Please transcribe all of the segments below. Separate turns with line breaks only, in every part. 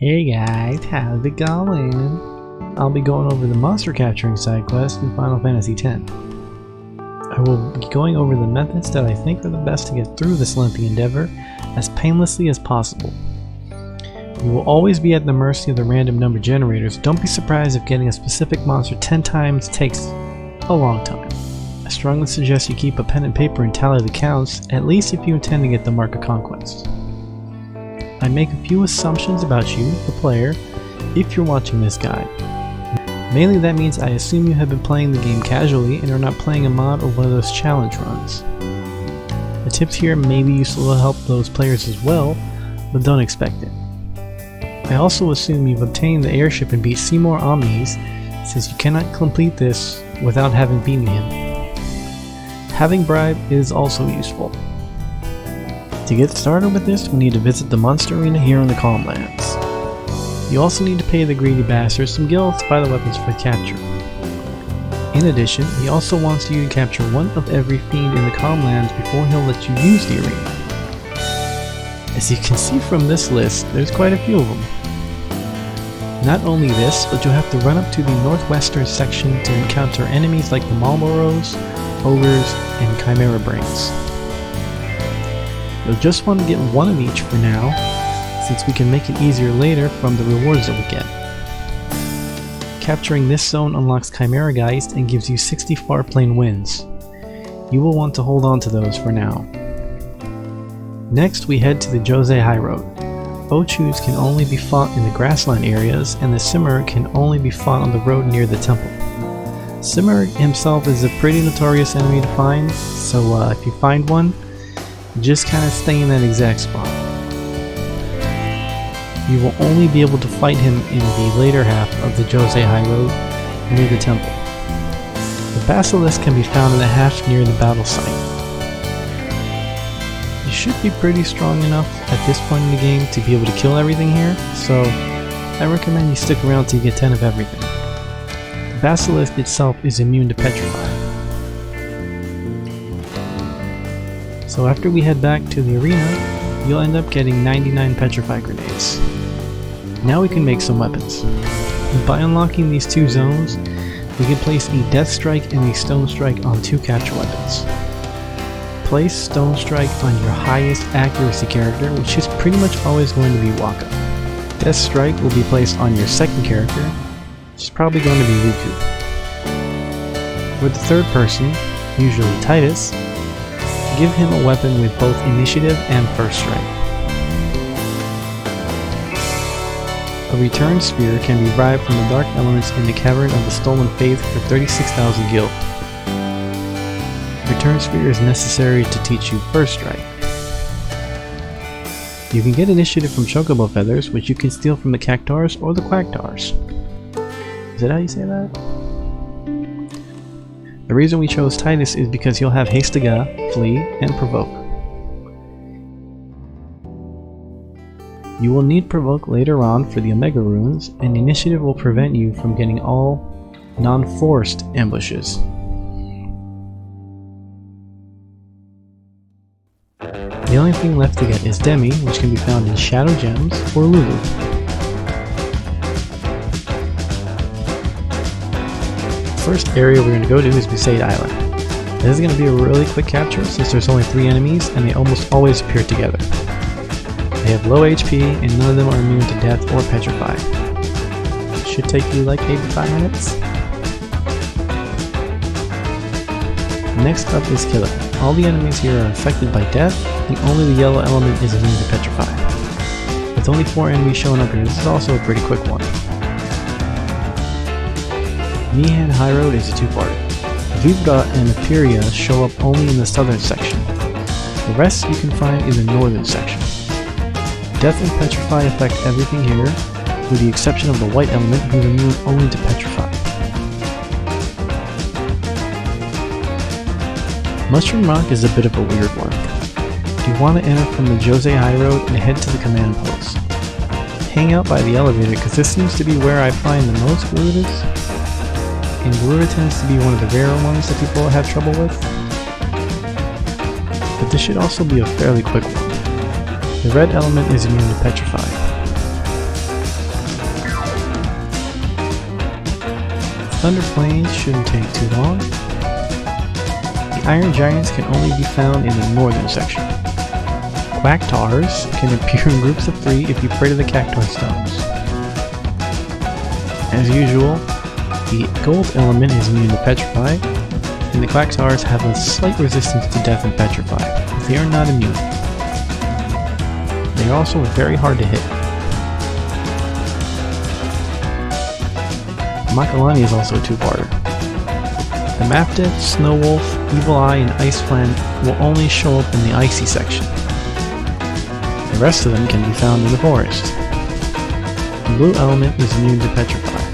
Hey guys, how's it going? I'll be going over the monster capturing side quest in Final Fantasy X. I will be going over the methods that I think are the best to get through this lengthy endeavor as painlessly as possible. You will always be at the mercy of the random number generators. Don't be surprised if getting a specific monster 10 times takes a long time. I strongly suggest you keep a pen and paper and tally the counts, at least if you intend to get the Mark of Conquest. I make a few assumptions about you, the player, if you're watching this guide. Mainly that means I assume you have been playing the game casually and are not playing a mod or one of those challenge runs. The tips here may be useful to help those players as well, but don't expect it. I also assume you've obtained the airship and beat Seymour Omnis, since you cannot complete this without having beaten him. Having Bribe is also useful. To get started with this, we need to visit the monster arena here in the Calm Lands. You also need to pay the greedy bastards some gil to buy the weapons for capture. In addition, he also wants you to capture one of every fiend in the Calm Lands before he'll let you use the arena. As you can see from this list, there's quite a few of them. Not only this, but you'll have to run up to the northwestern section to encounter enemies like the Malboros, Ogres, and Chimera Brains. You'll just want to get one of each for now, since we can make it easier later from the rewards that we get. Capturing this zone unlocks Chimera Geist and gives you 60 far plane wins. You will want to hold on to those for now. Next we head to the Djose Highroad. Ochus can only be fought in the grassland areas, and the Simmer can only be fought on the road near the temple. Simmer himself is a pretty notorious enemy to find, so if you find one, just kind of stay in that exact spot. You will only be able to fight him in the later half of the Djose Highroad near the temple. The Basilisk can be found in the half near the battle site. You should be pretty strong enough at this point in the game to be able to kill everything here, so I recommend you stick around to get 10 of everything. The Basilisk itself is immune to Petrify. So after we head back to the arena, you'll end up getting 99 Petrify grenades. Now we can make some weapons. By unlocking these two zones, we can place a Death Strike and a Stone Strike on two capture weapons. Place Stone Strike on your highest accuracy character, which is pretty much always going to be Wakka. Death Strike will be placed on your second character, which is probably going to be Riku. For the third person, usually Titus, give him a weapon with both initiative and first strike. A return spear can be bribed from the dark elements in the Cavern of the Stolen Fayth for 36,000 gil. Return spear is necessary to teach you first strike. You can get initiative from chocobo feathers, which you can steal from the cactars or the quacktars. Is that how you say that? The reason we chose Titus is because he'll have Hastaga, Flee, and Provoke. You will need Provoke later on for the Omega Runes, and Initiative will prevent you from getting all non-forced ambushes. The only thing left to get is Demi, which can be found in Shadow Gems or Lulu. First area we're going to go to is Besaid Island. This is going to be a really quick capture since there's only 3 enemies and they almost always appear together. They have low HP and none of them are immune to death or petrify. It should take you like maybe 5 minutes. Next up is Kilika. All the enemies here are affected by death and only the yellow element is immune to petrify. With only 4 enemies showing up here, this is also a pretty quick one. Besaid Highroad is a two-parter. Vibra and Aperia show up only in the southern section. The rest you can find in the northern section. Death and Petrify affect everything here, with the exception of the white element who's immune only to Petrify. Mushroom Rock is a bit of a weird one. You want to enter from the Djose Highroad and head to the command post. Hang out by the elevator because this seems to be where I find the most Garudas. And Garuda tends to be one of the rarer ones that people have trouble with. But this should also be a fairly quick one. The red element is immune to Petrify. Thunder Plains shouldn't take too long. The Iron Giants can only be found in the northern section. Quacktars can appear in groups of 3 if you pray to the Cactuar Stones. As usual, the gold element is immune to Petrify, and the Quacktars have a slight resistance to death and Petrify, but they are not immune. They are also very hard to hit. Macalania is also a 2-parter. The Maptith, Snowwolf, Evil Eye, and Iceplant will only show up in the icy section. The rest of them can be found in the forest. The blue element is immune to Petrify.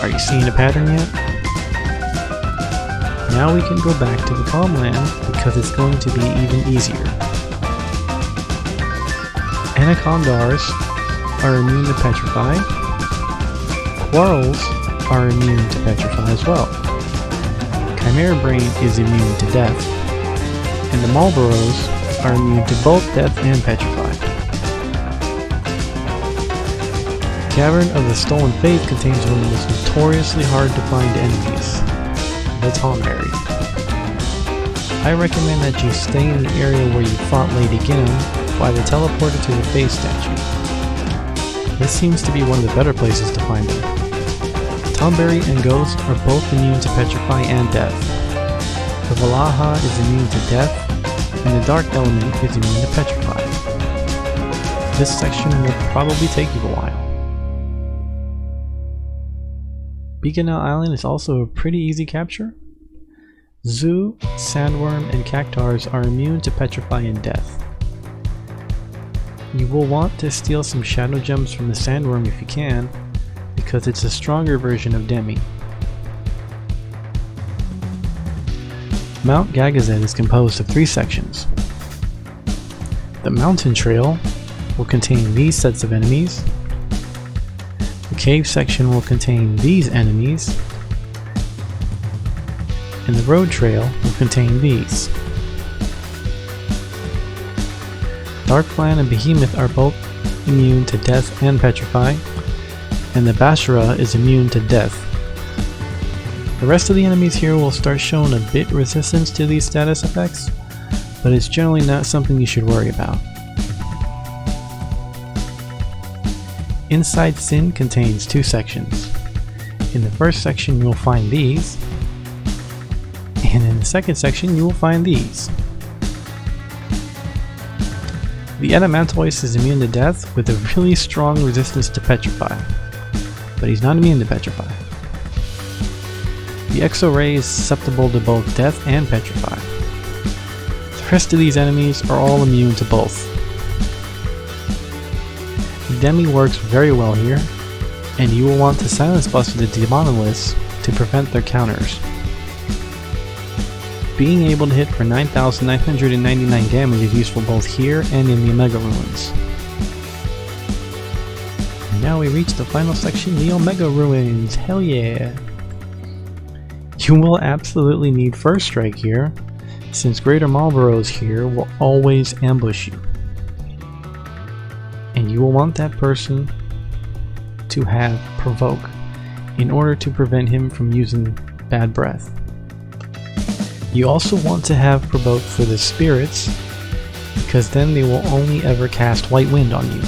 Are you seeing a pattern yet? Now we can go back to the Calm Land because it's going to be even easier. Anacondars are immune to Petrify. Quarrels are immune to Petrify as well. Chimera Brain is immune to death. And the Marlboros are immune to both death and Petrify. Cavern of the Stolen Fayth contains one of the most notoriously hard to find enemies, the Tomberry. I recommend that you stay in the area where you fought Lady Ginham by the teleporter to the Fayth statue. This seems to be one of the better places to find them. Tomberry and Ghost are both immune to Petrify and death. The Valaha is immune to death, and the Dark Element is immune to Petrify. This section will probably take you a while. Bikanel Island is also a pretty easy capture. Zoo, Sandworm, and Cactars are immune to Petrify and death. You will want to steal some Shadow Gems from the Sandworm if you can, because it's a stronger version of Demi. Mount Gagazet is composed of 3 sections. The Mountain Trail will contain these sets of enemies. The Cave section will contain these enemies. And the Road Trail will contain these. Darkland and Behemoth are both immune to death and Petrify, and the Bashara is immune to death. The rest of the enemies here will start showing a bit resistance to these status effects, but it's generally not something you should worry about. Inside Sin contains 2 sections. In the first section you will find these, and in the second section you will find these. The Adamantoise is immune to death with a really strong resistance to Petrify, but he's not immune to Petrify. The Exo-Ray is susceptible to both death and Petrify. The rest of these enemies are all immune to both. Demi works very well here, and you will want to silence buster the Demonoliths to prevent their counters. Being able to hit for 9,999 damage is useful both here and in the Omega Ruins. And now we reach the final section, the Omega Ruins. Hell yeah! You will absolutely need First Strike here, since Greater Marlboros here will always ambush you. And you will want that person to have Provoke in order to prevent him from using Bad Breath. You also want to have Provoke for the Spirits, because then they will only ever cast White Wind on you.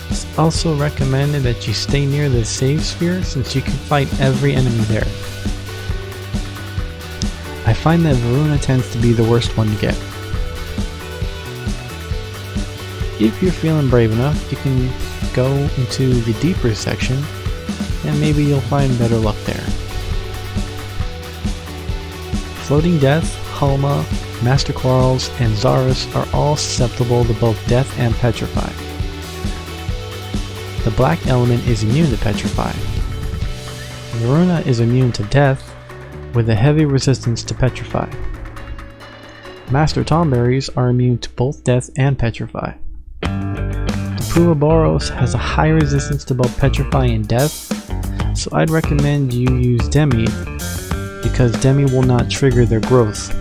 It's also recommended that you stay near the Save Sphere since you can fight every enemy there. I find that Varuna tends to be the worst one to get. If you're feeling brave enough, you can go into the deeper section and maybe you'll find better luck there. Floating Death, Halma, Master Quarrels, and Zarus are all susceptible to both death and Petrify. The black element is immune to Petrify. Varuna is immune to death, with a heavy resistance to Petrify. Master Tomberries are immune to both death and Petrify. The Puroboros has a high resistance to both Petrify and death, so I'd recommend you use Demi, because Demi will not trigger their growth.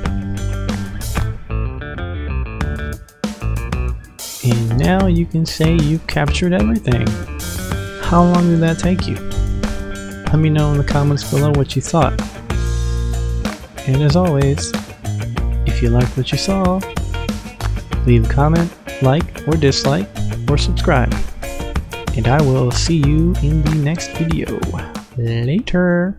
And now you can say you've captured everything. How long did that take you? Let me know in the comments below what you thought. And as always, if you liked what you saw, leave a comment, like or dislike, or subscribe. And I will see you in the next video. Later!